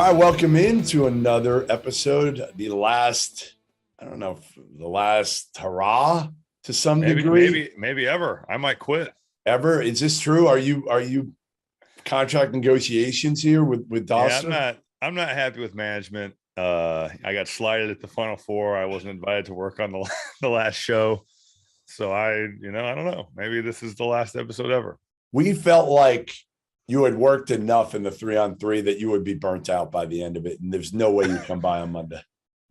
All right, welcome into another episode. The last hurrah to some degree. Maybe ever. I might quit. Ever? Is this true? Are you contract negotiations here with Dawson? Yeah, I'm not happy with management. I got slighted at the Final Four. I wasn't invited to work on the last show. So I don't know. Maybe this is the last episode ever. We felt like you had worked enough in the 3-on-3 that you would be burnt out by the end of it. And there's no way you come by on Monday.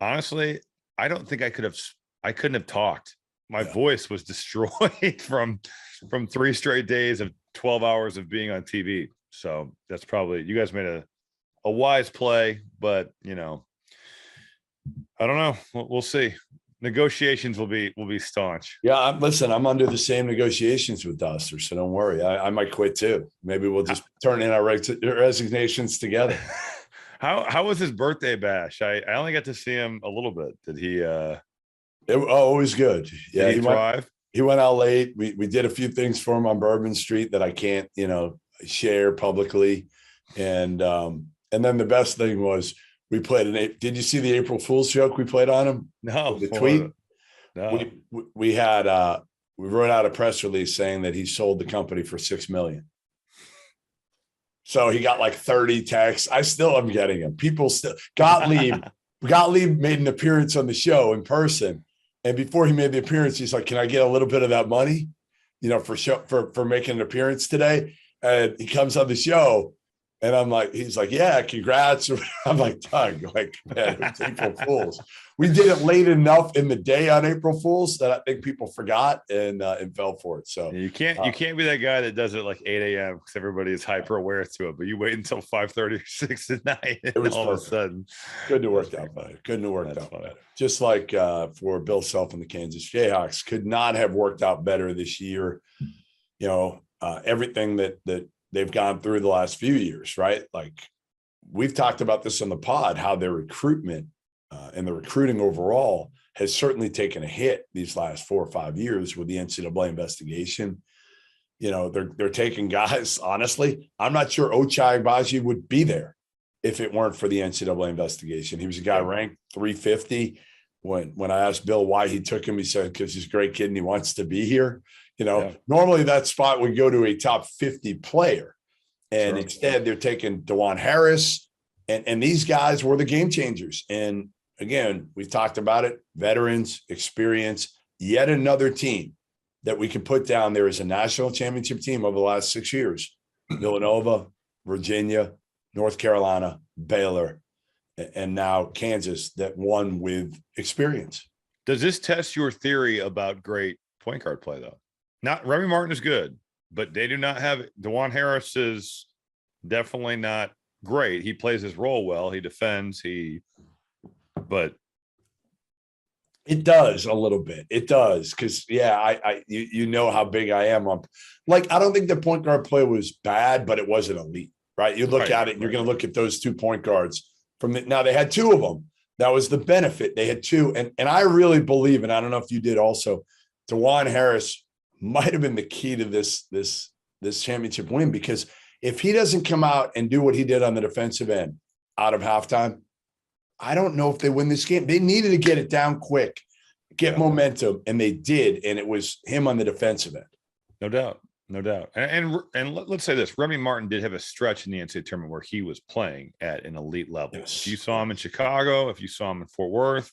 Honestly, I don't think I couldn't have talked. My voice was destroyed from 3 straight days of 12 hours of being on TV. So that's probably, you guys made a wise play, but I don't know. We'll see. Negotiations will be staunch. Yeah, I'm under the same negotiations with Duster, so don't worry. I might quit too. Maybe we'll just turn in our resignations together. How was his birthday bash? I only got to see him a little bit. Did he? It was good. Yeah, did he thrive? He went out late. We did a few things for him on Bourbon Street that I can't share publicly, and then the best thing was, we played did you see the April Fool's joke we played on him? No. The tweet? No. We wrote out a press release saying that he sold the company for $6 million. So he got like 30 texts. I still am getting them. People still Gottlieb made an appearance on the show in person. And before he made the appearance, he's like, "Can I get a little bit of that money? For making an appearance today?" And he comes on the show. And he's like, "Yeah, congrats." I'm like, "Doug, man, it's April Fool's." We did it late enough in the day on April Fool's that I think people forgot and fell for it. So you can't be that guy that does it like 8 a.m. because everybody is hyper aware to it. But you wait until 5:30 or 6 at night, and it was all perfect. of a sudden, couldn't have worked out better. Just like for Bill Self and the Kansas Jayhawks, could not have worked out better this year. Everything that they've gone through the last few years, right? Like we've talked about this on the pod, how their recruitment and the recruiting overall has certainly taken a hit these last 4 or 5 years with the NCAA investigation. They're taking guys, honestly, I'm not sure Ochai Agbaji would be there if it weren't for the NCAA investigation. He was a guy ranked 350. When I asked Bill why he took him, he said, because he's a great kid and he wants to be here. Normally that spot would go to a top 50 player. And instead they're taking DeJuan Harris. And these guys were the game changers. And again, we've talked about it, veterans, experience, yet another team that we can put down there as a national championship team over the last 6 years. Villanova, Virginia, North Carolina, Baylor, and now Kansas that won with experience. Does this test your theory about great point guard play though? Not Remy Martin is good, but they do not have it. DeJuan Harris is definitely not great. He plays his role well. He defends. But it does a little bit. It does because you know how big I am on. I don't think the point guard play was bad, but it wasn't elite, right? You look at it, and you're going to look at those 2 point guards now. They had 2 of them. That was the benefit. They had 2, and I really believe, and I don't know if you did also, DeJuan Harris might have been the key to this championship win, because if he doesn't come out and do what he did on the defensive end out of halftime, I don't know if they win this game. They needed to get it down quick, get momentum, and they did. And it was him on the defensive end. No doubt. And let's say this: Remy Martin did have a stretch in the NCAA tournament where he was playing at an elite level. Yes. If you saw him in Chicago, if you saw him in Fort Worth,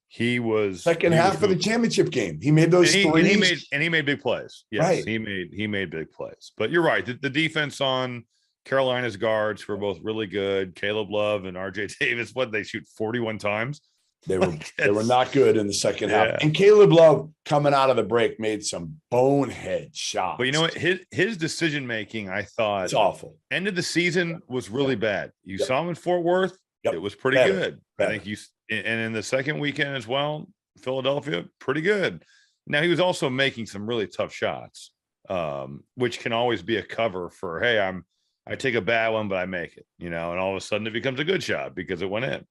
he was second half of the championship game. He made those threes. And he made big plays. Yes, right. He made big plays. But you're right. The defense on Carolina's guards were both really good. Caleb Love and RJ Davis, they shoot 41 times. They were not good in the second half. And Caleb Love coming out of the break made some bonehead shots. But you know what? His decision making, I thought, it's awful. End of the season was really bad. You saw him in Fort Worth. It was pretty good. I think and in the second weekend as well, Philadelphia, pretty good. Now he was also making some really tough shots, which can always be a cover for, hey, I take a bad one, but I make it, and all of a sudden it becomes a good shot because it went in.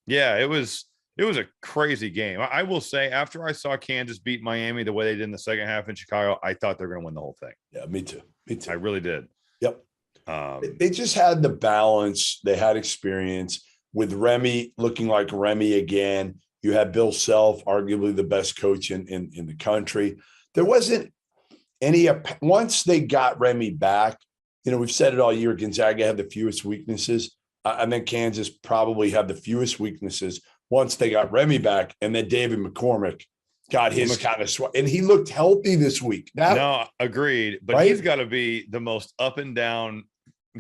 It was a crazy game. I will say, after I saw Kansas beat Miami the way they did in the second half in Chicago, I thought they were going to win the whole thing. Yeah, me too. I really did. Yep. They just had the balance. They had experience with Remy looking like Remy again. You had Bill Self, arguably the best coach in the country. There wasn't any, once they got Remy back, we've said it all year, Gonzaga had the fewest weaknesses. I think Kansas probably had the fewest weaknesses once they got Remy back. And then David McCormick got his kind of and he looked healthy this week. No, agreed. But right? He's got to be the most up and down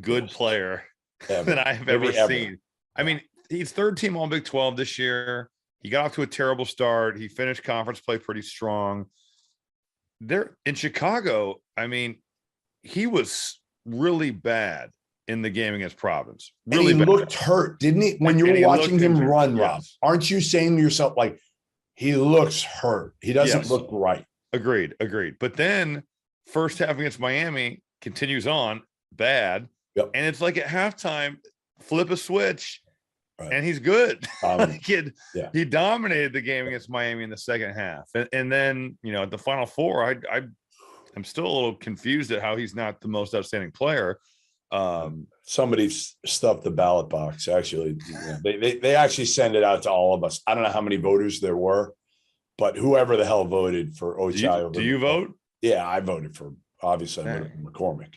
good player that I've ever seen. I mean, he's third team all Big 12 this year. He got off to a terrible start. He finished conference play pretty strong. There in Chicago, I mean, he was really bad in the game against Providence. Really and he bad. Looked hurt, didn't he? When you were watching him run, Rob, aren't you saying to yourself, like, he looks hurt? He doesn't look right. Agreed. But then first half against Miami continues on bad. Yep. And it's like at halftime, flip a switch, and he's good. He dominated the game against Miami in the second half. And then, at the Final Four, I'm still a little confused at how he's not the most outstanding player. Somebody stuffed the ballot box. Actually, they actually send it out to all of us. I don't know how many voters there were, but whoever the hell voted for Ochai. Do you vote? Yeah, I voted for, obviously, I voted for McCormick.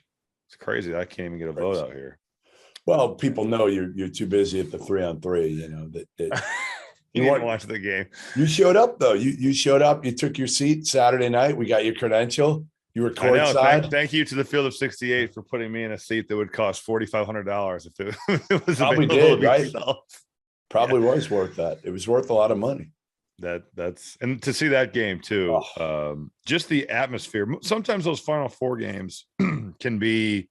It's crazy. I can't even get a vote out here. Well, people know you're too busy at the 3-on-3. That you didn't watch the game. You showed up though. You showed up. You took your seat Saturday night. We got your credential. You were courtside. Thank you to the Field of 68 for putting me in a seat that would cost $4,500 if it was probably did, right? Probably was worth that. It was worth a lot of money. That's and to see that game too. Just the atmosphere. Sometimes those Final Four games can be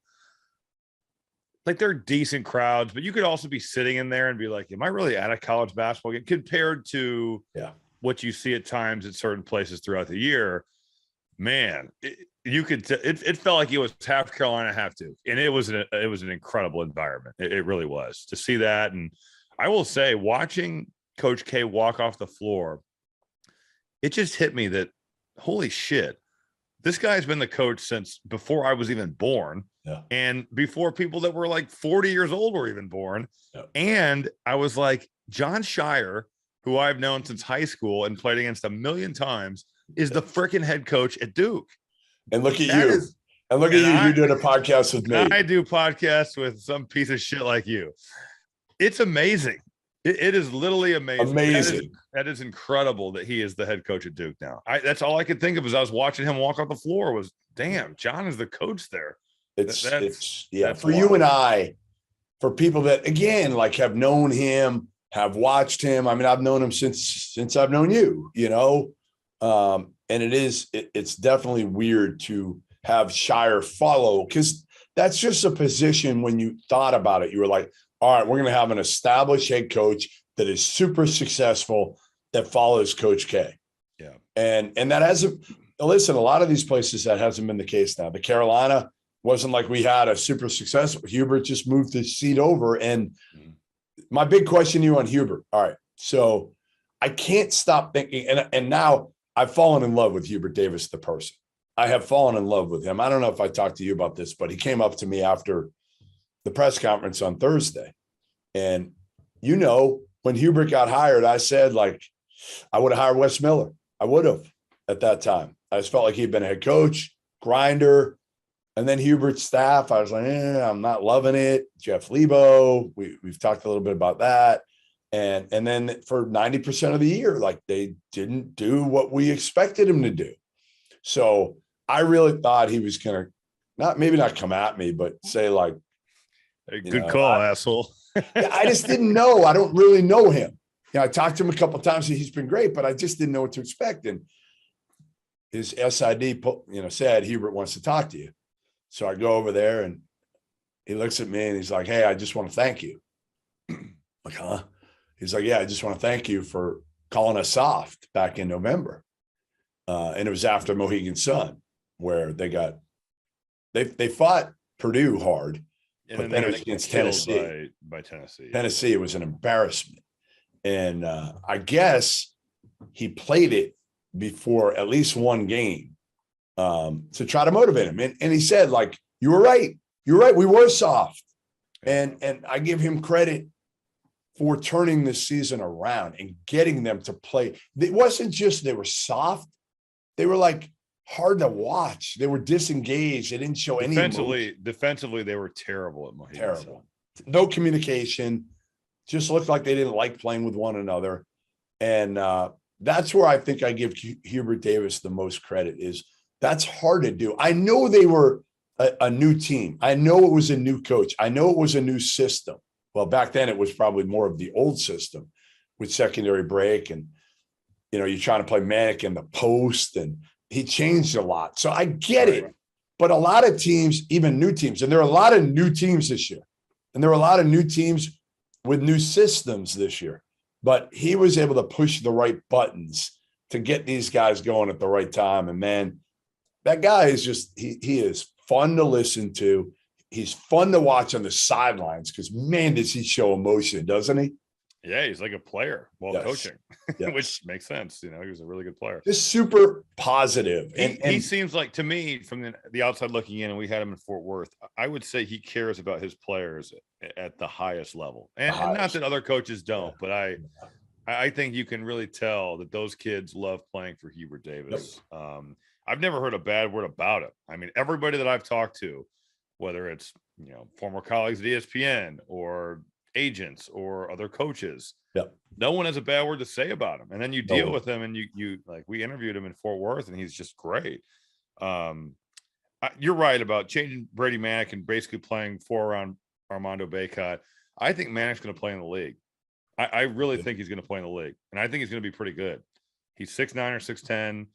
like they're decent crowds, but you could also be sitting in there and be like, am I really at a college basketball game compared to what you see at times at certain places throughout the year? Man, it felt like it was half Carolina, half Duke, and it was an incredible environment. It really was to see that. And I will say, watching Coach K walk off the floor, it just hit me that holy shit, this guy's been the coach since before I was even born. And before people that were like 40 years old were even born. And I was like, John Shire, who I've known since high school and played against a million times, is the freaking head coach at Duke. And look at you. You're doing a podcast with me. I do podcasts with some piece of shit like you. It's amazing. It is literally amazing. That is incredible that he is the head coach at Duke now. That's all I could think of as I was watching him walk off the floor was, damn, John is the coach there. It's for wild. You and I, for people that again like have known him, have watched him. I mean, I've known him since I've known you. And it's definitely weird to have Shire follow because that's just a position when you thought about it. You were like, all right, we're going to have an established head coach that is super successful that follows Coach K. Yeah. And that hasn't, listen, a lot of these places that hasn't been the case now. The Carolina wasn't like we had a super successful. Hubert just moved the seat over. And my big question to you on Hubert. All right. So I can't stop thinking. And now I've fallen in love with Hubert Davis, the person. I have fallen in love with him. I don't know if I talked to you about this, but he came up to me after the press conference on Thursday. And, when Hubert got hired, I said, like, I would have hired Wes Miller. I would have at that time. I just felt like he'd been a head coach, grinder. And then Hubert's staff, I was like, I'm not loving it. Jeff Lebo, we've talked a little bit about that. And then for 90% of the year, like they didn't do what we expected him to do. So I really thought he was going to maybe not come at me, but say like, hey, good call, asshole. I just didn't know. I don't really know him. I talked to him a couple of times. He's been great, but I just didn't know what to expect. And his SID, said, Hubert wants to talk to you. So I go over there and he looks at me and he's like, hey, I just want to thank you. Like, huh? He's like, yeah, I just want to thank you for calling us soft back in November. And it was after Mohegan Sun where they fought Purdue hard, but then it was against Tennessee. By Tennessee. Tennessee, it was an embarrassment. And I guess he played it before at least one game to try to motivate him. And he said, like, you were right. you're right. We were soft. And I give him credit for turning this season around and getting them to play. It wasn't just they were soft. They were like hard to watch. They were disengaged. They didn't show any emotion. Defensively, they were terrible at Mohegan. Terrible. No communication. Just looked like they didn't like playing with one another. And that's where I think I give Hubert Davis the most credit is that's hard to do. I know they were a new team. I know it was a new coach. I know it was a new system. Well, back then it was probably more of the old system with secondary break and, you're trying to play Manic in the post and he changed a lot. So I get it. But a lot of teams, even new teams, and there are a lot of new teams this year, and there are a lot of new teams with new systems this year, but he was able to push the right buttons to get these guys going at the right time. And man, that guy is just, he is fun to listen to. He's fun to watch on the sidelines because, man, does he show emotion, doesn't he? Yeah, he's like a player while coaching, which makes sense. He was a really good player. Just super positive. And he seems like, to me, from the outside looking in, and we had him in Fort Worth, I would say he cares about his players at the highest level. And not that other coaches don't, but I think you can really tell that those kids love playing for Hubert Davis. I've never heard a bad word about it. I mean, everybody that I've talked to, whether it's, former colleagues at ESPN or agents or other coaches, no one has a bad word to say about him. And then you deal with him and you like, we interviewed him in Fort Worth and he's just great. You're right about changing Brady Manic and basically playing 4 around Armando Bacot. I think Manic's going to play in the league. I really think he's going to play in the league, and I think he's going to be pretty good. He's 6'9" or 6'10".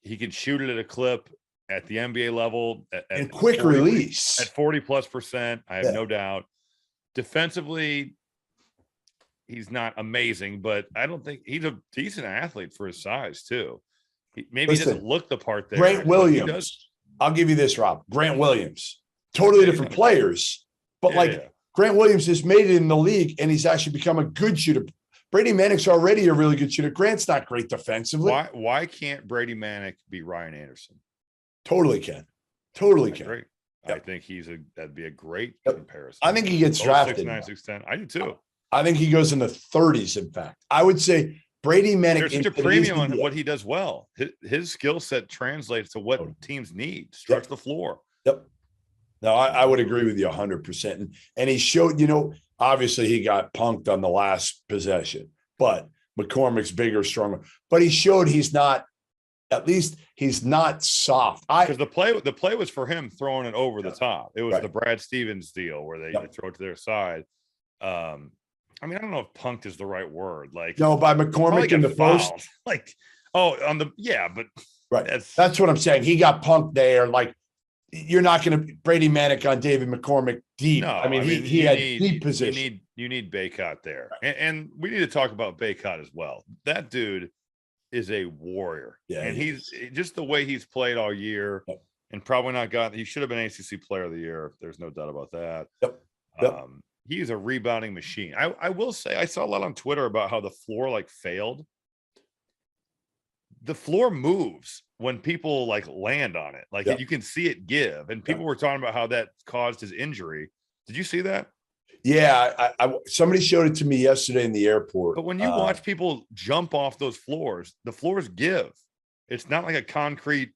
He can shoot it at a clip at the NBA level and quick release at 40+%. I have no doubt. Defensively, he's not amazing, but I don't think he's a decent athlete for his size too. Maybe he doesn't look the part there. Grant Williams. I'll give you this, Rob. Grant Williams, totally different players, but Grant Williams has made it in the league and he's actually become a good shooter. Brady Manic's already a really good shooter. Grant's not great defensively. Why can't Brady Manic be Ryan Anderson? Totally can. Totally can. Great. I think that'd be a great comparison. I think he gets drafted. 6'9", 6'10". I do too. I think he goes in the 30s. In fact, I would say Brady Manic. There's such a premium on what he does well. His skill set translates to what teams need. Stretch the floor. No, I would agree with you 100%. And he showed, obviously he got punked on the last possession, but McCormick's bigger, stronger. But he showed he's not. At least he's not soft. Because the play was for him throwing it over the top. It was the Brad Stevens deal where they throw it to their side. I mean, I don't know if punked is the right word. Like, no, by McCormick in the first. But that's what I'm saying. He got punked there. Like, you're not going to Brady Manic on David McCormick deep. No, I mean he had deep position. You need Bacot there, and we need to talk about Bacot as well. That dude is a warrior. And he's just the way he's played all year and probably not he should have been ACC player of the year. There's no doubt about that. He's a rebounding machine. I will say, I saw a lot on Twitter about how the floor failed. The floor moves when people land on it. You can see it give. And people were talking about how that caused his injury. Did you see that? Yeah, somebody showed it to me yesterday in the airport. But when you watch people jump off those floors, the floors give. It's not like a concrete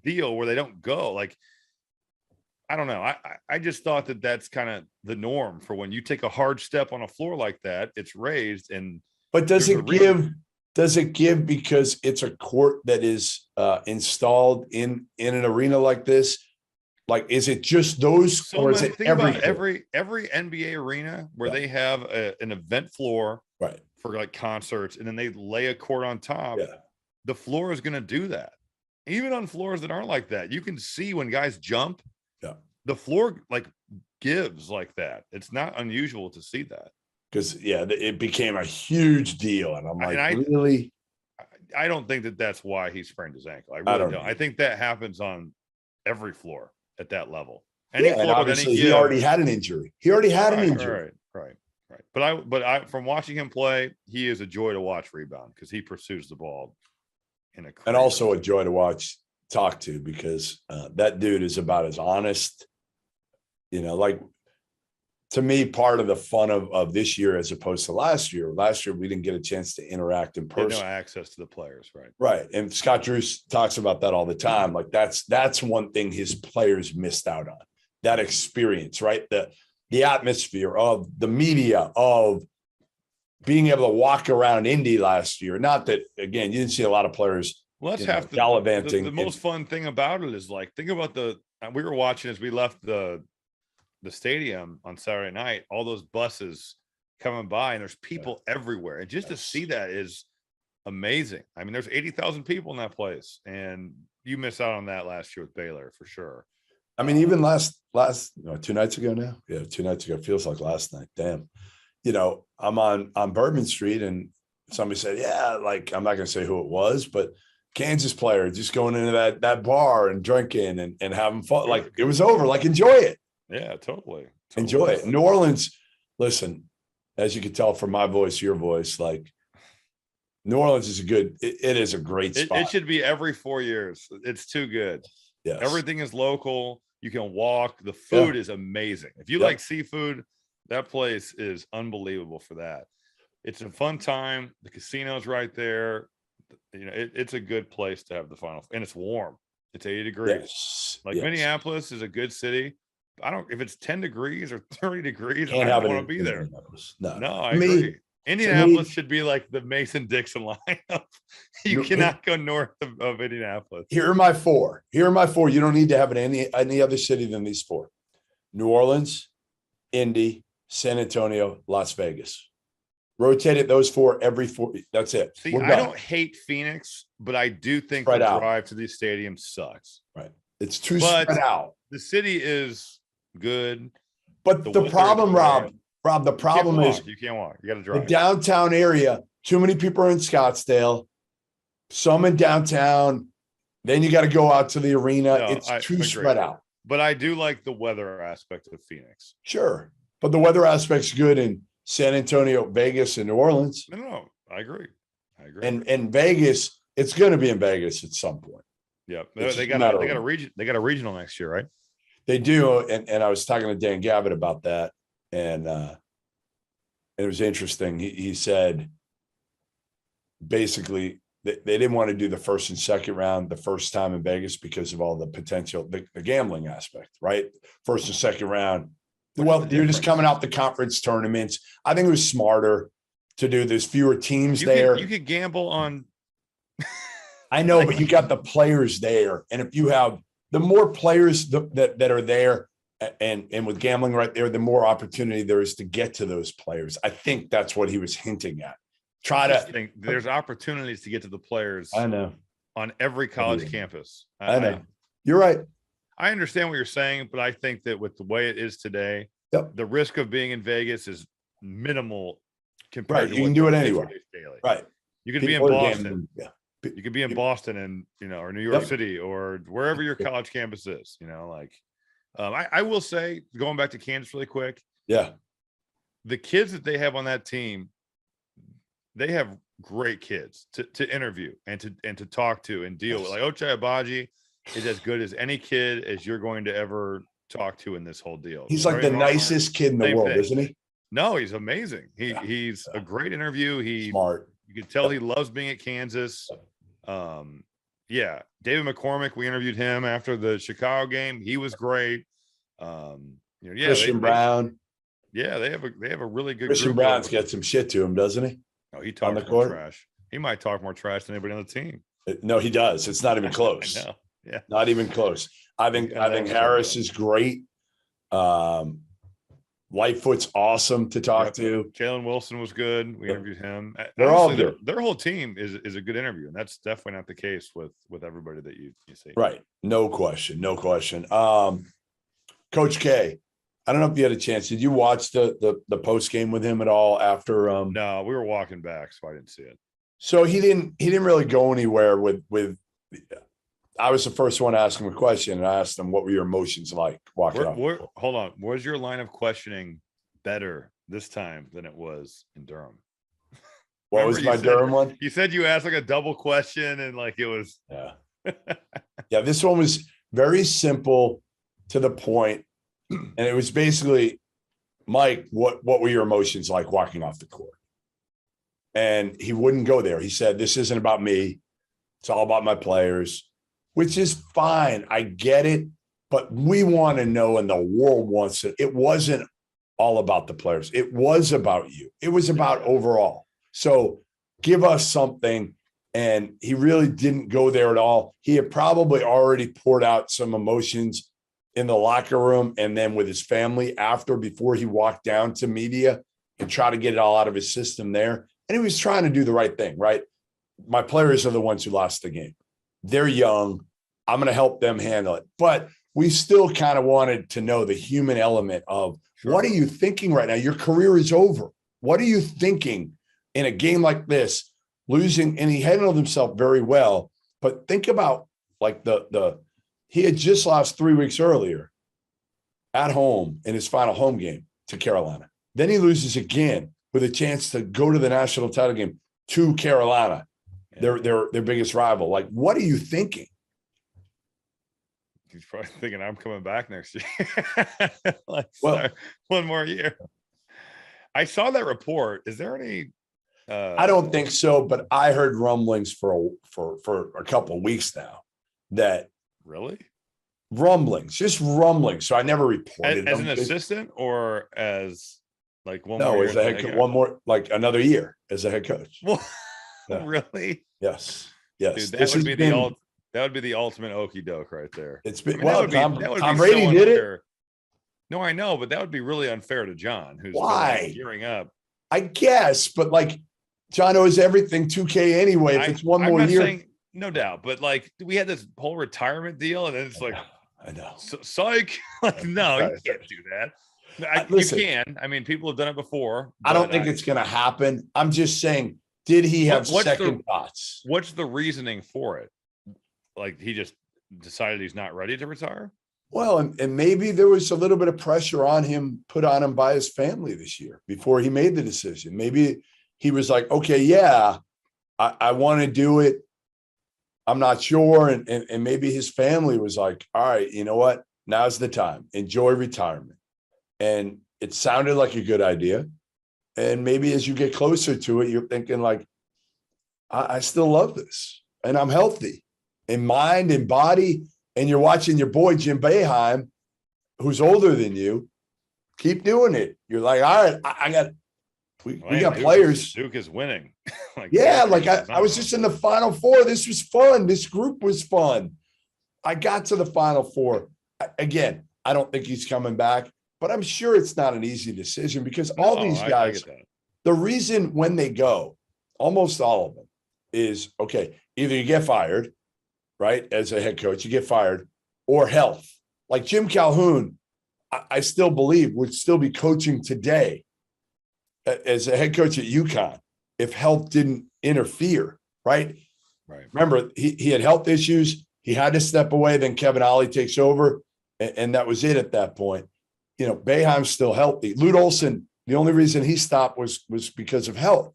deal where they don't go. I don't know. I just thought that's kind of the norm for when you take a hard step on a floor like that. It's raised But does it give? Does it give because it's a court that is installed in an arena like this? Is it just those, or is it every NBA arena where they have an event floor for concerts, and then they lay a court on top? The floor is going to do that. Even on floors that aren't like that, you can see when guys jump, the floor gives like that. It's not unusual to see that. Because it became a huge deal, and I'm really? I don't think that's why he sprained his ankle. I really don't. I think that happens on every floor at that level. Obviously, he already had an injury. Right. But from watching him play, he is a joy to watch rebound because he pursues the ball and also a joy to talk to because that dude is about as honest Like, to me, part of the fun of this year as opposed to last year, we didn't get a chance to interact in person. No access to the players, right? Right. And Scott Drew talks about that all the time. Like that's one thing his players missed out on, that experience, right? The atmosphere of the media, of being able to walk around Indy last year. Not that, again, you didn't see a lot of players. Well, that's half the most fun thing about it is, like, think about we were watching as we left the stadium on Saturday night, all those buses coming by, and there's people everywhere. And just to see that is amazing. I mean, there's 80,000 people in that place, and you miss out on that last year with Baylor for sure. I mean, even last 2 nights ago now. Yeah, 2 nights ago. Feels like last night. Damn. I'm on Bourbon Street, and somebody said, yeah, like, I'm not going to say who it was, but Kansas player just going into that bar and drinking and having fun. Like, it was over. Like, enjoy it. Yeah, totally. Enjoy it. New Orleans, listen, as you can tell from my voice, your voice, like, New Orleans is it is a great spot. It should be every 4 years. It's too good. Yes. Everything is local. You can walk. The food is amazing. If you like seafood, that place is unbelievable for that. It's a fun time. The casino's right there. It's a good place to have the final, and it's warm. It's 80 degrees. Minneapolis is a good city. If it's 10 degrees or 30 degrees, I don't want to be there. No, I agree. Indianapolis should be like the Mason-Dixon lineup. You cannot go north of Indianapolis. Here are my four. You don't need to have it any other city than these four: New Orleans, Indy, San Antonio, Las Vegas. Rotate it, those four every 4. That's it. See, I don't hate Phoenix, but I do think the drive to these stadiums sucks. Right. It's too spread out. The city is good. But the problem, Rob, the problem is you can't walk. You got to drive. The downtown area, too many people are in Scottsdale, some in downtown. Then you got to go out to the arena. It's too spread out. But I do like the weather aspect of Phoenix. Sure. But the weather aspect's good in San Antonio, Vegas, and New Orleans. No, I agree. And Vegas, it's going to be in Vegas at some point. Yeah, they got a region. They got a regional next year, right? They do, and I was talking to Dan Gavitt about that, and it was interesting. He said basically they didn't want to do the first and second round the first time in Vegas because of all the potential, the gambling aspect, right? First and second round. Well, you're just coming out the conference tournaments. I think it was smarter to do. There's fewer teams there. You could gamble on. I know, but you got the players there, and if you have the more players that are there, and with gambling right there, the more opportunity there is to get to those players. I think that's what he was hinting at. There's opportunities to get to the players. I know, on every college campus. I know. You're right. I understand what you're saying, but I think that with the way it is today, the risk of being in Vegas is minimal compared to you can do it anywhere. Right. You could be in Boston. You could be in Boston and or New York City or wherever your college campus is. I will say, going back to Kansas really quick. Yeah. The kids that they have on that team, they have great kids to interview and to talk to and deal with. Like Ochai Agbaji is as good as any kid as you're going to ever talk to in this whole deal. He's like the nicest kid in the world, isn't he? No, he's amazing. He's a great interview. He's smart. You can tell he loves being at Kansas. David McCormick, we interviewed him after the Chicago game. He was great. Christian Brown. Yeah, they have a really good Christian Brown's got some shit to him, doesn't he? No, he talks more trash. He might talk more trash than anybody on the team. No, he does. It's not even close. I know. Yeah. Not even close. I think Harris is great. Lightfoot's awesome to talk to. Jalen Wilson was good. We interviewed him. They're all good. Their whole team is a good interview, and that's definitely not the case with everybody that you see. Right. No question. Coach K, I don't know if you had a chance. Did you watch the post game with him at all after? No, we were walking back, so I didn't see it. So he didn't really go anywhere with. I was the first one to ask him a question, and I asked him, "What were your emotions like walking up?" Hold on. Was your line of questioning better this time than it was in Durham? What was my Durham one? You said you asked like a double question, and like it was. Yeah. Yeah. This one was very simple, to the point. And it was basically, Mike, what were your emotions like walking off the court? And he wouldn't go there. He said, this isn't about me. It's all about my players, which is fine. I get it. But we want to know, and the world wants it. It wasn't all about the players. It was about you. It was about overall. So give us something. And he really didn't go there at all. He had probably already poured out some emotions in the locker room and then with his family before he walked down to media and try to get it all out of his system there. And he was trying to do the right thing, right? My players are the ones who lost the game. They're young. I'm going to help them handle it. But we still kind of wanted to know the human element of what are you thinking right now? Your career is over. What are you thinking in a game like this, losing? And he handled himself very well. But think about like he had just lost 3 weeks earlier at home in his final home game to Carolina. Then he loses again with a chance to go to the national title game to Carolina, their biggest rival. Like, what are you thinking? He's probably thinking I'm coming back next year. One more year. I saw that report. Is there any? I don't think so, but I heard rumblings for a couple of weeks now that really just rumblings. So I never reported as an assistant or as like one no, more as a head coach, one more like another year as a head coach. Well, really? Yes. Dude, that would be the ultimate okey doke right there. It's been Tom Brady did it. No, I know, but that would be really unfair to John, who's been gearing up. I guess, but like John knows everything 2K anyway. If it's one more year, saying, no doubt. But like we had this whole retirement deal, and then it's like, I know, psych. Like, no, you can't do that. Listen, you can. I mean, people have done it before. I don't think it's going to happen. I'm just saying, did he have second thoughts? What's the reasoning for it? Like he just decided he's not ready to retire? Well, and maybe there was a little bit of pressure on him, put on him by his family this year before he made the decision. Maybe he was like, okay, yeah, I want to do it. I'm not sure. And maybe his family was like, all right, you know what? Now's the time. Enjoy retirement. And it sounded like a good idea. And maybe as you get closer to it, you're thinking like, I still love this and I'm healthy in mind and body. And you're watching your boy, Jim Boeheim, who's older than you, keep doing it. You're like, all right, we got players. Duke is winning. I was just in the Final Four. This was fun. This group was fun. I got to the Final Four. Again, I don't think he's coming back, but I'm sure it's not an easy decision because all these guys, the reason when they go, almost all of them, is, okay, either you get fired, right, as a head coach, you get fired, or health. Like Jim Calhoun, I still believe would still be coaching today as a head coach at UConn if health didn't interfere, right? Right. Remember, he had health issues. He had to step away. Then Kevin Ollie takes over, and that was it at that point. You know, Boeheim's still healthy. Lute Olson, the only reason he stopped was because of health.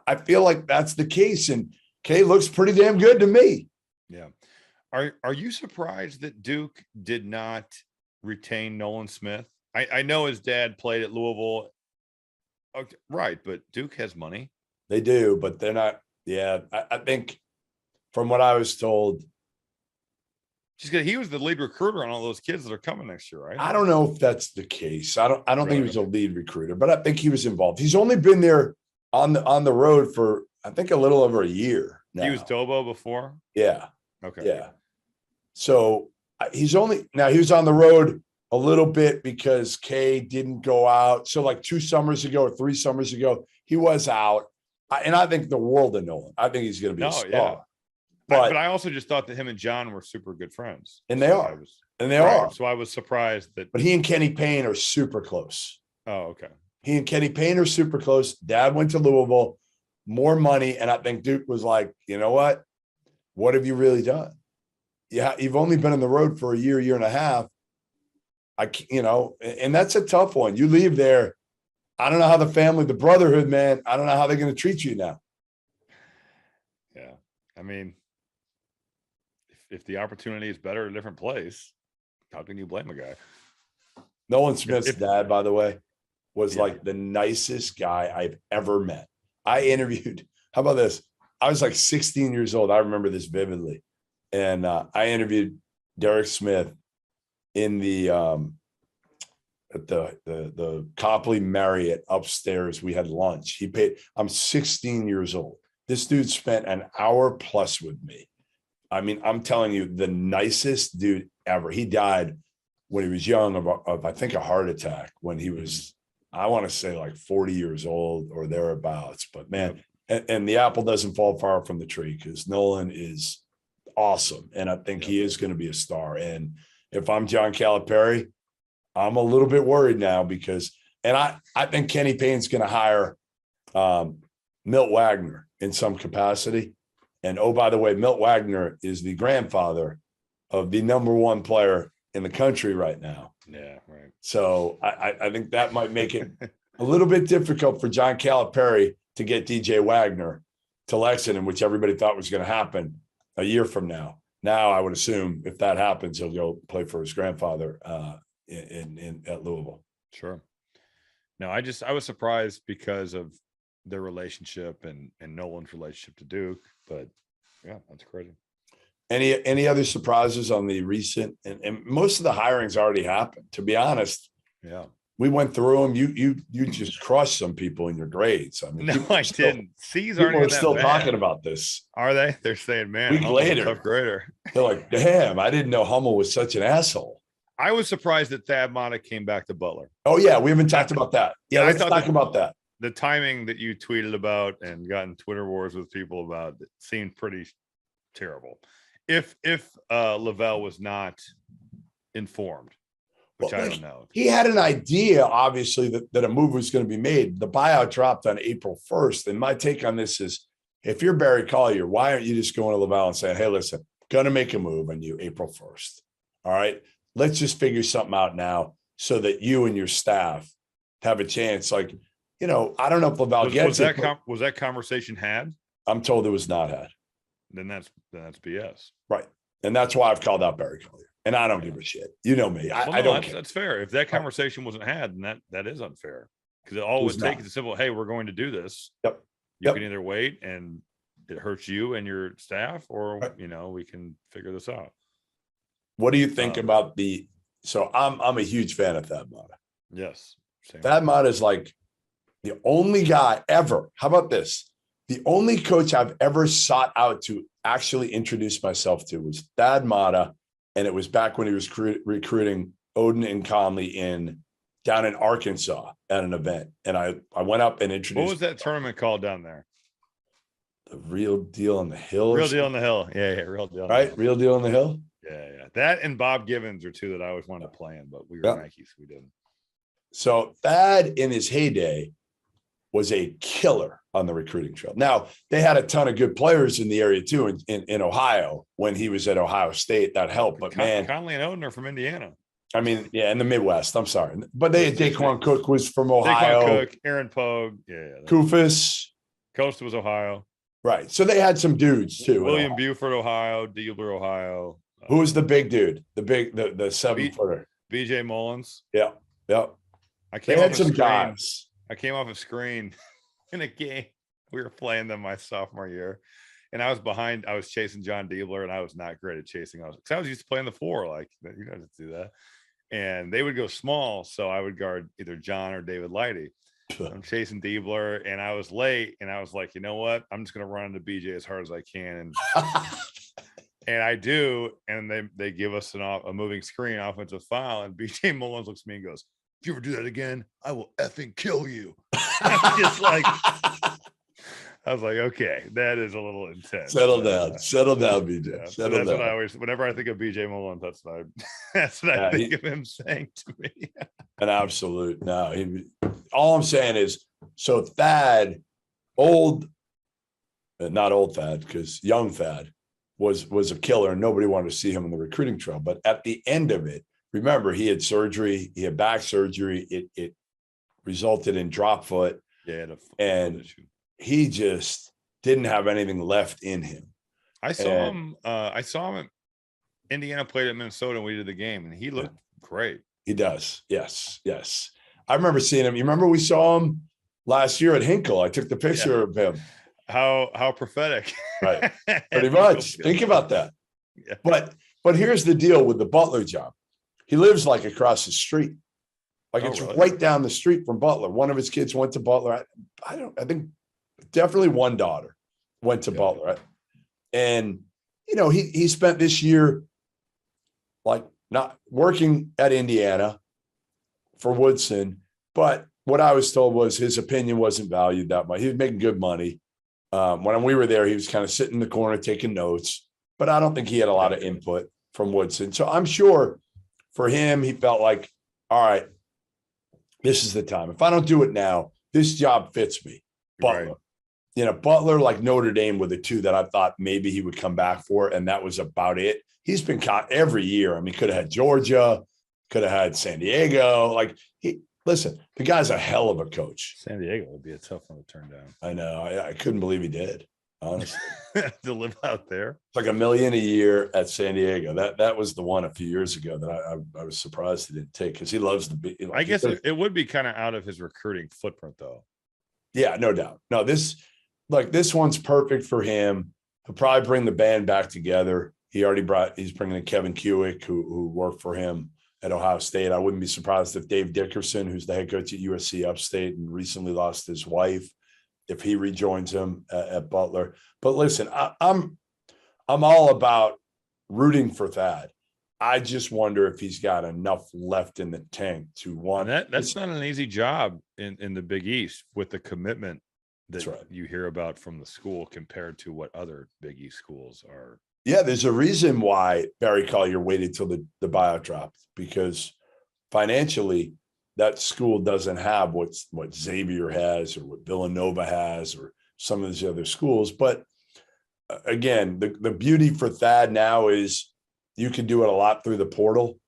I feel like that's the case, and Kay looks pretty damn good to me. Yeah. Are you surprised that Duke did not retain Nolan Smith? I know his dad played at Louisville. Okay, right, but Duke has money. They do, but they're not. Yeah, I think from what I was told, just because he was the lead recruiter on all those kids that are coming next year, right? I don't know if that's the case. I don't think he was a lead recruiter, but I think he was involved. He's only been there on the road for I think a little over a year now. He was Dobo before. Yeah. Okay. Yeah. So he was on the road a little bit because Kay didn't go out. So like 2 summers ago or 3 summers ago, he was out. And I think the world of Nolan. I think he's going to be a star. Yeah. But I also just thought that him and John were super good friends. And they are. They are. So I was surprised that. But he and Kenny Payne are super close. Oh, okay. He and Kenny Payne are super close. Dad went to Louisville, more money. And I think Duke was like, you know what? What have you really done? Yeah, you've only been on the road for a year and a half. And that's a tough one. You leave there. I don't know how the family, the brotherhood, man, I don't know how they're going to treat you now. Yeah. I mean, if the opportunity is better at a different place, how can you blame a guy? Nolan Smith's dad, by the way, was like the nicest guy I've ever met. I interviewed, how about this? I was like 16 years old. I remember this vividly. And I interviewed Derek Smith in the at the Copley Marriott upstairs. We had lunch. He paid. I'm 16 years old. This dude spent an hour plus with me. I mean, I'm telling you, the nicest dude ever. He died when he was young of I think a heart attack when he was, I want to say like 40 years old or thereabouts. But man, and the apple doesn't fall far from the tree because Nolan is awesome. And I think he is going to be a star. And if I'm John Calipari, I'm a little bit worried now because, and I think Kenny Payne's going to hire Milt Wagner in some capacity. And oh, by the way, Milt Wagner is the grandfather of the #1 player in the country right now. Yeah, right. So I think that might make it a little bit difficult for John Calipari to get DJ Wagner to Lexington, which everybody thought was going to happen a year from now. Now, I would assume if that happens, he'll go play for his grandfather at Louisville. Sure. No, I was surprised because of their relationship and Nolan's relationship to Duke, but yeah, that's crazy. Any other surprises on the recent and most of the hirings already happened, to be honest. Yeah. We went through them. You just crushed some people in your grades. I mean, no, I didn't. C's people aren't are still bad. Talking about this. Are they? They're saying, man, week later, tough grader. They're like, damn, I didn't know Hummel was such an asshole. I was surprised that Thad Matta came back to Butler. Oh yeah, we haven't talked about that. Yeah, let's talk about that. The timing that you tweeted about and got in Twitter wars with people about it seemed pretty terrible. If Lavelle was not informed, which I don't know. He had an idea, obviously, that a move was going to be made. The buyout dropped on April 1st. And my take on this is, if you're Barry Collier, why aren't you just going to Lavelle and saying, hey, listen, going to make a move on you April 1st. All right, let's just figure something out now so that you and your staff have a chance. Like, I don't know if Lavelle gets it. Was that conversation had? I'm told it was not had. Then that's BS. Right. And that's why I've called out Barry Collier. And I don't give a shit. You know me. I don't care. That's fair. If that conversation wasn't had, then that is unfair. Because all it would take is a simple, hey, we're going to do this. Yep. You can either wait and it hurts you and your staff, or we can figure this out. What do you think about so I'm a huge fan of Thad Matta. Yes. Same. Thad Matta is like the only guy ever. How about this? The only coach I've ever sought out to actually introduce myself to was Thad Matta. And it was back when he was recruiting Oden and Conley down in Arkansas at an event. And I went up and introduced. What was that tournament called down there? The Real Deal on the Hill. Real Deal on the Hill. Yeah, Real Deal. Right? Real Deal on the Hill. Yeah. That and Bob Givens are two that I always wanted to play in, but we were Nikes. So we didn't. So Thad in his heyday was a killer on the recruiting trail. Now, they had a ton of good players in the area too, in Ohio when he was at Ohio State. That helped. But Conley and Oden are from Indiana. I mean, yeah, in the Midwest. I'm sorry. But they had Daquan Cook was from Ohio. Daquan Cook, Aaron Pogue. Yeah. Kufus. Costa was Ohio. Right. So they had some dudes too. William Buford, Ohio. Diebler, Ohio. Who was the big dude? The 7-footer. BJ Mullins. Yeah. Yep. They had some guys. I came off a screen in a game. We were playing them my sophomore year, and I was behind. I was chasing John Diebler, and I was not great at chasing. I was used to playing the 4, like you know to do that. And they would go small, so I would guard either John or David Lighty. I'm chasing Diebler, and I was late, and I was like, you know what? I'm just gonna run into BJ as hard as I can, and I do, and they give us a moving screen offensive foul, and BJ Mullins looks at me and goes, if you ever do that again, I will effing kill you. I was like, okay, that is a little intense. Settle down, BJ. Yeah, Settle down. What I always, whenever I think of BJ Mullins, that's what I think of him saying to me. An absolute no. All I'm saying is, so Thad, not old Thad, because young Thad was a killer, and nobody wanted to see him on the recruiting trail. But at the end of it, remember, he had surgery. He had back surgery. It resulted in drop foot. Yeah, and he just didn't have anything left in him. I saw him. Indiana played at Minnesota, and we did the game, and he looked great. He does. Yes. Yes. I remember seeing him. You remember we saw him last year at Hinkle. I took the picture of him. How prophetic. Right. Pretty much. Think about that. Yeah. But here's the deal with the Butler job. He lives like across the street. Like it's really? Right down the street from Butler. One of his kids went to Butler. I think definitely one daughter went to Butler. And, you know, he spent this year like not working at Indiana for Woodson. But what I was told was his opinion wasn't valued that much. He was making good money. When we were there, he was kind of sitting in the corner taking notes. But I don't think he had a lot of input from Woodson. So I'm sure for him, he felt like, all right, this is the time. If I don't do it now, this job fits me. Butler. Right. You know, Butler, like Notre Dame, were the two that I thought maybe he would come back for, and that was about it. He's been caught every year. I mean, could have had Georgia, could have had San Diego. Like, listen, the guy's a hell of a coach. San Diego would be a tough one to turn down. I know. I couldn't believe he did, honestly. To live out there. It's like $1 million a year at San Diego. That was the one a few years ago that I was surprised he didn't take, because he loves the big. I guess it would be kind of out of his recruiting footprint, though. Yeah, no doubt. No, this one's perfect for him. He'll probably bring the band back together. He's bringing in Kevin Kuick, who worked for him at Ohio State. I wouldn't be surprised if Dave Dickerson, who's the head coach at USC Upstate and recently lost his wife, if he rejoins him at Butler. But listen, I'm all about rooting for Thad. I just wonder if he's got enough left in the tank to want. That's not an easy job in the Big East with the commitment that you hear about from the school compared to what other Big East schools are. Yeah, there's a reason why Barry Collier waited till the buyout dropped, because financially that school doesn't have what Xavier has or what Villanova has or some of these other schools. But again, the beauty for Thad now is you can do it a lot through the portal.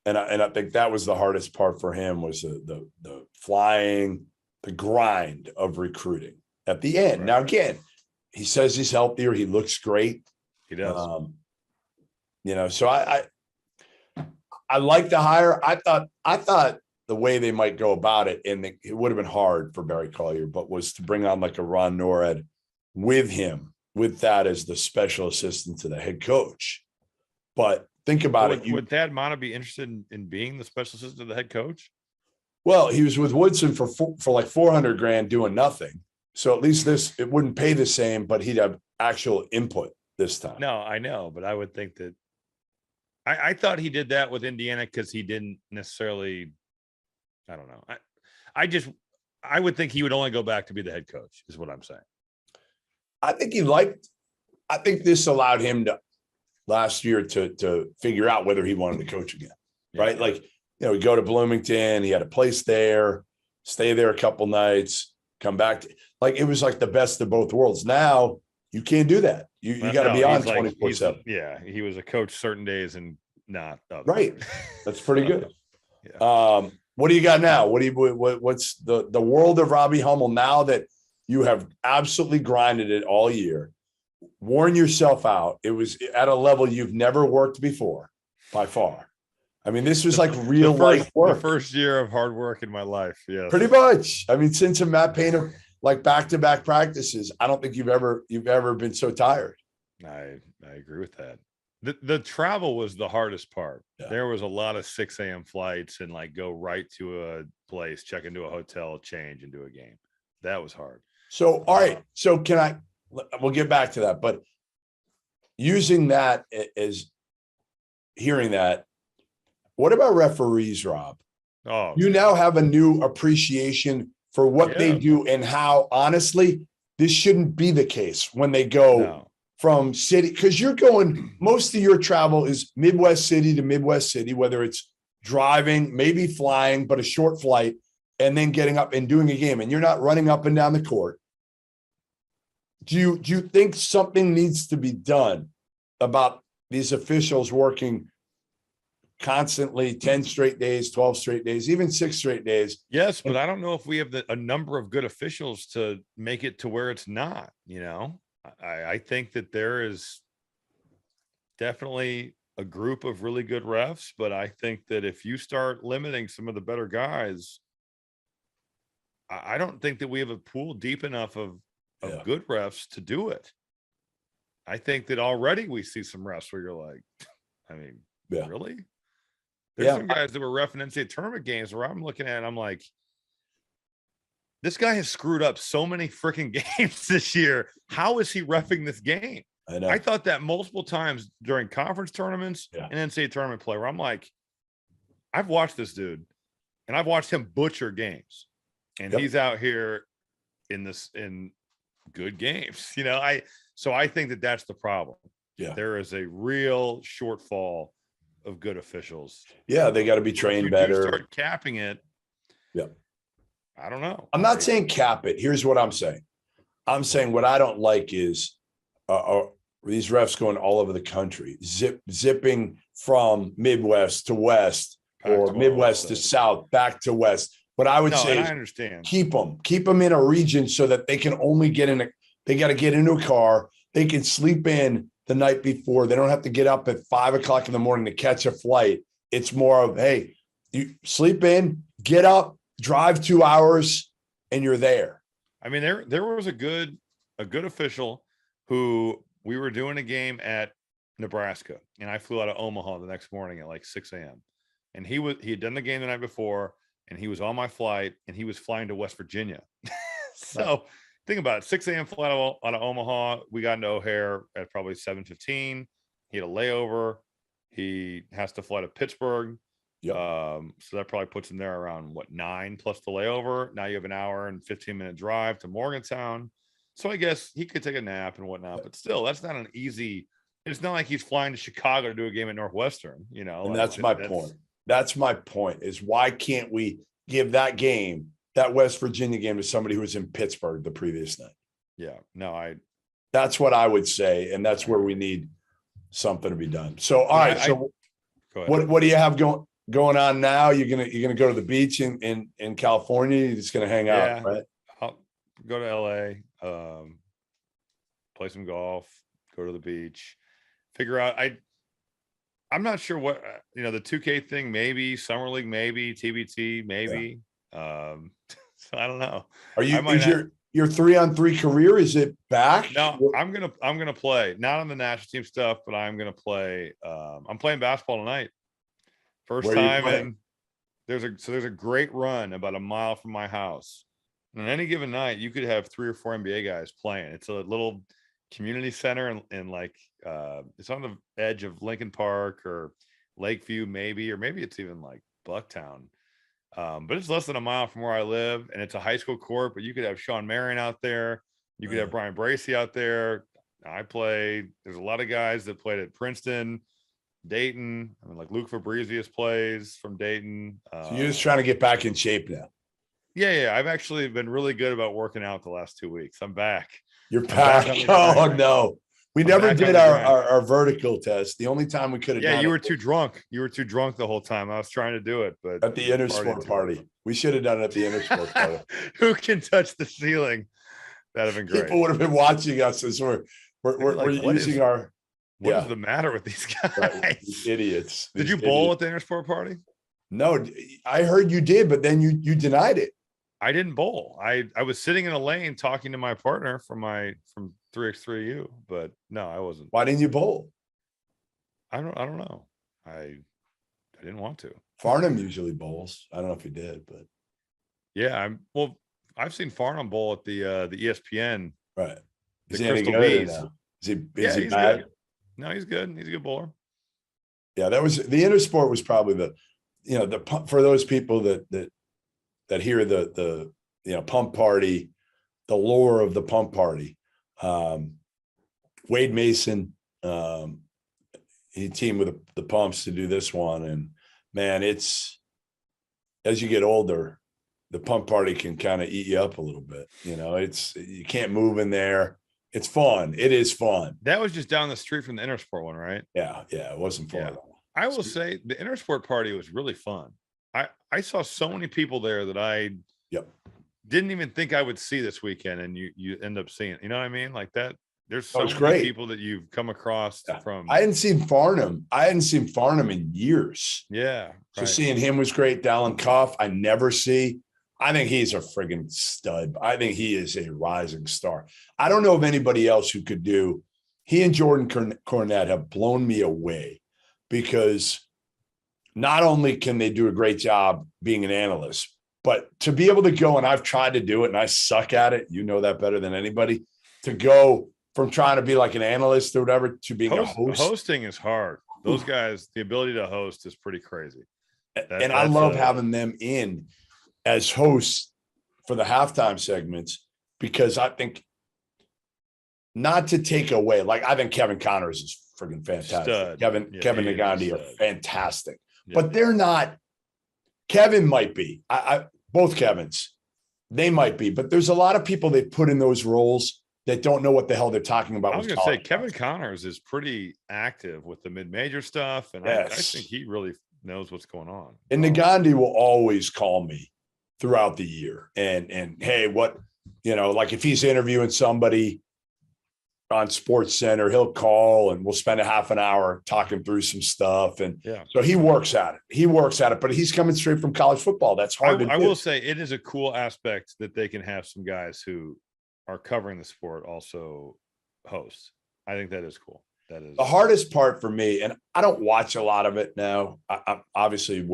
And I think that was the hardest part for him, was the flying, the grind of recruiting at the end. Right. Now, again, he says he's healthier. He looks great. He does. You know, so I like the hire. I thought the way they might go about it, and it would have been hard for Barry Collier, but was to bring on like a Ron Norad with him, with that as the special assistant to the head coach. But think about it. Would Thad Matta be interested in being the special assistant to the head coach? Well, he was with Woodson for like $400,000 doing nothing. So at least it wouldn't pay the same, but he'd have actual input this time. No, I know, but I would think that I thought he did that with Indiana because he didn't necessarily. I don't know. I would think he would only go back to be the head coach, is what I'm saying. I think this allowed him to last year to figure out whether he wanted to coach again. Yeah. Right. Like, you know, he'd go to Bloomington, he had a place there, stay there a couple nights, come back. Like, it was like the best of both worlds. Now you can't do that. You got to be on 24/7. Yeah. He was a coach certain days and not others. Right. That's pretty good. Yeah. What do you got now? What's the world of Robbie Hummel now that you have absolutely grinded it all year, worn yourself out? It was at a level you've never worked before, by far. I mean, this was like real life work. The first year of hard work in my life. Yeah, pretty much. I mean, since a Matt Painter, like back-to-back practices, I don't think you've ever been so tired. I agree with that. The travel was the hardest part. Yeah. There was a lot of 6 a.m. flights and like go right to a place, check into a hotel, change, and do a game. That was hard. So, all right. So we'll get back to that, but using that as hearing that, what about referees, Rob? Oh, you now have a new appreciation for what they do and how, honestly, this shouldn't be the case when they go from city, because you're going, most of your travel is Midwest city to Midwest city, whether it's driving, maybe flying, but a short flight, and then getting up and doing a game, and you're not running up and down the court. Do you think something needs to be done about these officials working constantly 10 straight days, 12 straight days, even 6 straight days? Yes, but I don't know if we have a number of good officials to make it to where it's not, you know. I think that there is definitely a group of really good refs, but I think that if you start limiting some of the better guys, I don't think that we have a pool deep enough of good refs to do it. I think that already we see some refs where you're like, I mean, really? There's some guys that were reffing NCAA tournament games where I'm looking at it, I'm like, this guy has screwed up so many freaking games this year. How is he reffing this game? I know. I thought that multiple times during conference tournaments and NCAA tournament play where I'm like, I've watched this dude and I've watched him butcher games, and he's out here in good games. So I think that that's the problem. Yeah. There is a real shortfall of good officials. Yeah. They got to be trained better. Start capping it. Yeah. I don't know. I'm not saying cap it. Here's what I'm saying. I'm saying what I don't like is these refs going all over the country, zipping from Midwest to West or Midwest to South, back to West. What I would say is I understand. Keep them in a region so that they can only they got to get into a car. They can sleep in the night before. They don't have to get up at 5 o'clock in the morning to catch a flight. It's more of, hey, you sleep in, get up, drive 2 hours, and you're there. I mean, there was a good official who we were doing a game at Nebraska, and I flew out of Omaha the next morning at like 6 a.m. And he had done the game the night before, and he was on my flight, and he was flying to West Virginia. So think about it, 6 a.m. flight out of Omaha. We got into O'Hare at probably 7:15. He had a layover. He has to fly to Pittsburgh. Yep. So that probably puts him there around 9 plus the layover. Now you have an hour and 15-minute drive to Morgantown. So I guess he could take a nap and whatnot, but still, that's not an easy. It's not like he's flying to Chicago to do a game at Northwestern, And that's my point. That's my point is why can't we give that West Virginia game to somebody who was in Pittsburgh the previous night? Yeah, no, that's what I would say. And that's where we need something to be done. So, all right. So what do you have going on now? You're going to go to the beach in California. You're just going to hang out, right? I'll go to LA, play some golf, go to the beach, figure out, I'm not sure what, the 2K thing, maybe Summer League, maybe TBT, maybe. So I don't know. Your 3-on-3 career, is it back? No, I'm gonna play, not on the national team stuff, but I'm gonna play. I'm playing basketball tonight. First time, and there's a great run about a mile from my house. And on any given night, you could have 3 or 4 NBA guys playing. It's a little community center and like it's on the edge of Lincoln Park or Lakeview, maybe it's even like Bucktown. But it's less than a mile from where I live, and it's a high school court, but you could have Sean Marion out there. You could have Brian Bracey out there. There's a lot of guys that played at Princeton, Dayton. I mean, like Luke Fabrizius plays from Dayton. So you're just trying to get back in shape now. Yeah. I've actually been really good about working out the last 2 weeks. I'm back. You're back. Oh, no. We never did our vertical test. The only time we could have done you were too drunk. You were too drunk the whole time. I was trying to do it, but at the Intersport party. We should have done it at the Intersport party. Who can touch the ceiling? That'd have been great. People would have been watching us as we're using our. What is the matter with these guys? Right, these idiots. Did you bowl at the Intersport party? No, I heard you did, but then you denied it. I didn't bowl. I was sitting in a lane talking to my partner from 3x3U, but no, I wasn't. Why didn't you bowl? I don't know. I didn't want to. Farnham usually bowls. I don't know if he did, but yeah, I've seen Farnham bowl at the ESPN. Right. Is he Crystal Bees. Is he bad? Good. No, he's good. He's a good bowler. Yeah, that was the Intersport was probably the for those people that hear the pump party, the lore of the pump party. Wade Mason, he teamed with the Pumps to do this one, and man, it's as you get older, the pump party can kind of eat you up a little bit. You can't move in there. It's fun. It is fun. That was just down the street from the Intersport one, right? Yeah, it wasn't fun. Yeah. I will say the Intersport party was really fun. I saw so many people there that I didn't even think I would see this weekend, and you end up seeing. You know what I mean? Like that There's so many great. people that you've come across from. I hadn't seen Farnham. In years. Yeah. So seeing him was great. Dallin Cuff, I never see. I think he's a friggin' stud. I think he is a rising star. I don't know of anybody else who could do. He and Jordan Cornette have blown me away because not only can they do a great job being an analyst, but to be able to go, and I've tried to do it and I suck at it. You know that better than anybody. To go from trying to be like an analyst or whatever to being a host. Hosting is hard. Those guys, the ability to host is pretty crazy. And I love having them in as hosts for the halftime segments, because I think, not to take away, like I think Kevin Connors is freaking fantastic. Stud. Kevin Nagandi are fantastic, but they're not. Kevin might be. Both Kevins, they might be, but there's a lot of people they put in those roles that don't know what the hell they're talking about. I was going to say Kevin Connors is pretty active with the mid-major stuff, and I think he really knows what's going on. And Nagandi will always call me throughout the year, and hey, what, like if he's interviewing somebody on Sports Center, he'll call and we'll spend a half an hour talking through some stuff. And so he works at it, but he's coming straight from college football. That's hard to do. I will say it is a cool aspect that they can have some guys who are covering the sport also hosts. I think that is cool. That is the hardest part for me. And I don't watch a lot of it now. I obviously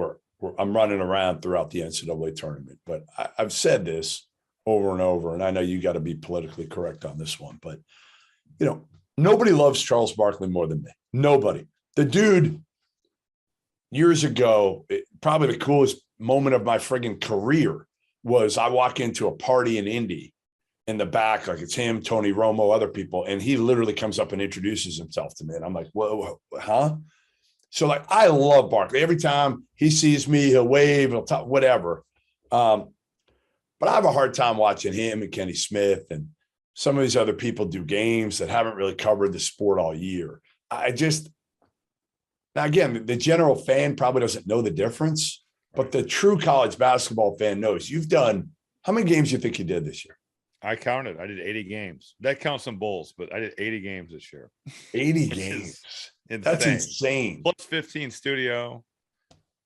I'm running around throughout the NCAA tournament, but I've said this over and over, and I know you got to be politically correct on this one, but nobody loves Charles Barkley more than me. Nobody. The dude, years ago, probably the coolest moment of my friggin' career was I walk into a party in Indy in the back, like it's him, Tony Romo, other people, and he literally comes up and introduces himself to me. And I'm like, whoa, huh? So like, I love Barkley. Every time he sees me, he'll wave, he'll talk, whatever. But I have a hard time watching him and Kenny Smith and some of these other people do games that haven't really covered the sport all year. Now again, the general fan probably doesn't know the difference, but the true college basketball fan knows. You've done, how many games do you think you did this year? I counted. I did 80 games. That counts some bowls, but I did 80 games this year. 80 games. That's insane. Plus 15 studio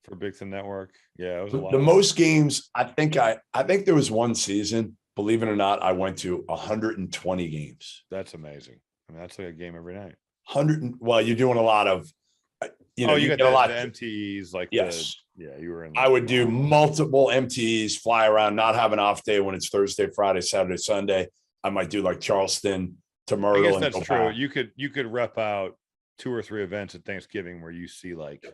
for Big Ten Network. Yeah, it was a lot. The most games, I think there was one season, believe it or not, I went to 120 games. That's amazing. I mean, that's like a game every night. Well, you're doing a lot of, you get a lot of MTEs, like yes. You were in. I would do multiple MTEs, fly around, not have an off day when it's Thursday, Friday, Saturday, Sunday. I might do like Charleston to Myrtle. I guess that's true. You could rep out 2 or 3 events at Thanksgiving where you see like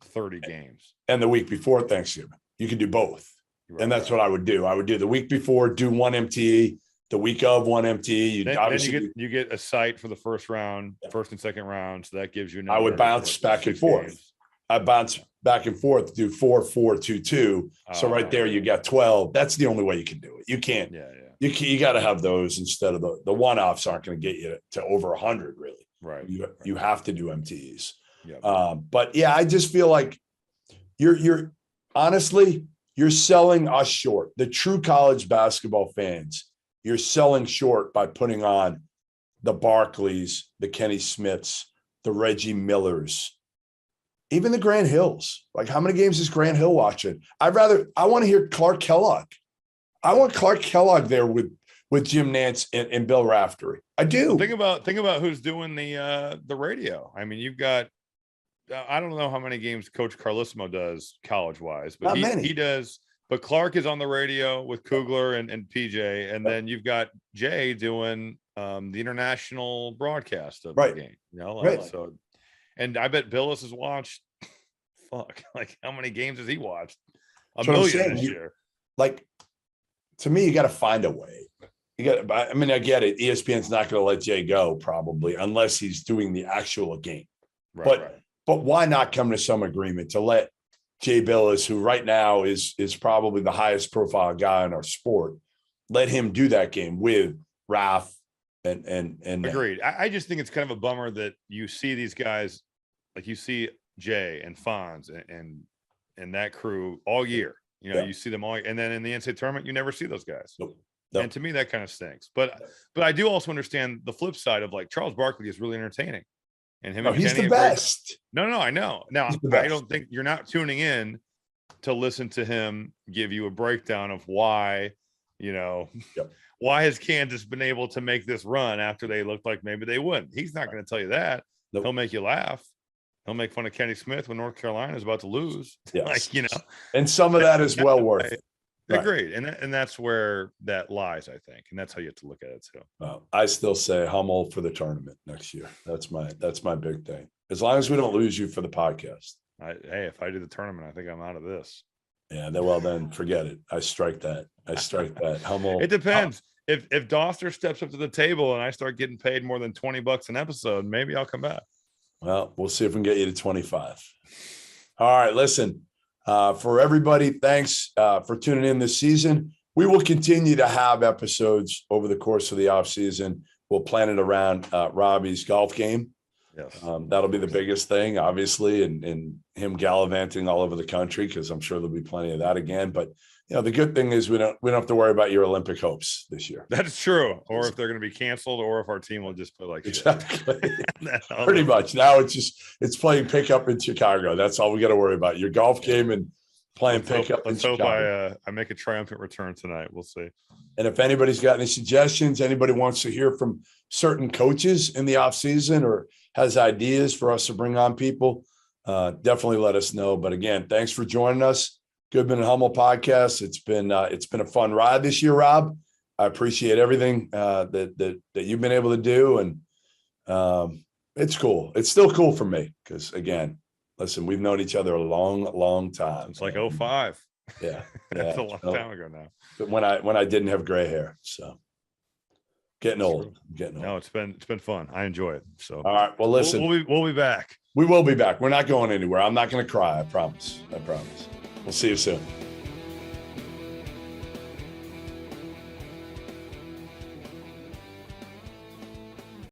30 games. And the week before Thanksgiving, you could do both. Right, and that's what I would do. I would do the week before, do one MTE, the week of one MTE. Then you get a site for the first round, first and second round. So that gives you. I would bounce back and forth. Games. I bounce back and forth, do 4, 4, 2, 2. So right there, you got 12. That's the only way you can do it. You can't. Yeah. You got to have those instead of the one-offs. Aren't going to get you to over 100, really. Right. You have to do MTEs. Yeah. But yeah, I just feel like you're honestly. You're selling us short. The true college basketball fans, you're selling short by putting on the Barkleys, the Kenny Smiths, the Reggie Millers, even the Grant Hills. Like, how many games is Grant Hill watching? I want to hear Clark Kellogg. I want Clark Kellogg there with Jim Nantz and Bill Raftery. I do. Think about who's doing the radio. I mean, you've got, I don't know how many games Coach Carlissimo does college-wise, but he does. But Clark is on the radio with Kugler and PJ, and then you've got Jay doing the international broadcast of the game. So, and I bet Billis has watched. Like how many games has he watched? A million this year. Like, to me, you got to find a way. I mean, I get it. ESPN's not going to let Jay go probably unless he's doing the actual game. But why not come to some agreement to let Jay Billis, who right now is probably the highest profile guy in our sport, let him do that game with Raf and agreed. I just think it's kind of a bummer that you see these guys, like you see Jay and Fonz and that crew all year. You see them all, and then in the NCAA tournament, you never see those guys. Nope. Nope. And to me, that kind of stinks. But I do also understand the flip side of like Charles Barkley is really entertaining. And him, he's the best. No, I know. Now, I don't think you're not tuning in to listen to him give you a breakdown of why, why has Kansas been able to make this run after they looked like maybe they wouldn't. He's not going to tell you that. Nope. He'll make you laugh. He'll make fun of Kenny Smith when North Carolina is about to lose. Yes. And some of that is well worth it. Agreed. And that's where that lies, I think. And that's how you have to look at it too. Well, I still say Hummel for the tournament next year. That's my big thing. As long as we don't lose you for the podcast. Hey, if I do the tournament, I think I'm out of this. Yeah, then forget it. I strike that. Hummel. It depends. If Doster steps up to the table and I start getting paid more than $20 an episode, maybe I'll come back. Well, we'll see if we can get you to 25. All right, listen. For everybody, thanks for tuning in this season. We will continue to have episodes over the course of the offseason. We'll plan it around Robbie's golf game. Yes. That'll be the biggest thing, obviously, and him gallivanting all over the country, because I'm sure there'll be plenty of that again. But the good thing is we don't have to worry about your Olympic hopes this year. That's true. Or if they're going to be canceled, or if our team will just play like exactly. Pretty much. Now it's playing pickup in Chicago. That's all we got to worry about. Your golf game and playing pickup in Chicago. Let's hope I make a triumphant return tonight. We'll see. And if anybody's got any suggestions, anybody wants to hear from certain coaches in the offseason or has ideas for us to bring on people, definitely let us know. But again, thanks for joining us. Goodman and Hummel podcast. It's been a fun ride this year, Rob. I appreciate everything that you've been able to do, and it's cool. It's still cool for me because, again, listen, we've known each other a long time. It's like 05. Yeah, that's a long time ago now. But when I didn't have gray hair, so getting old. No, it's been fun. I enjoy it. So all right. Well, listen, we'll be back. We will be back. We're not going anywhere. I'm not going to cry. I promise. We'll see you soon.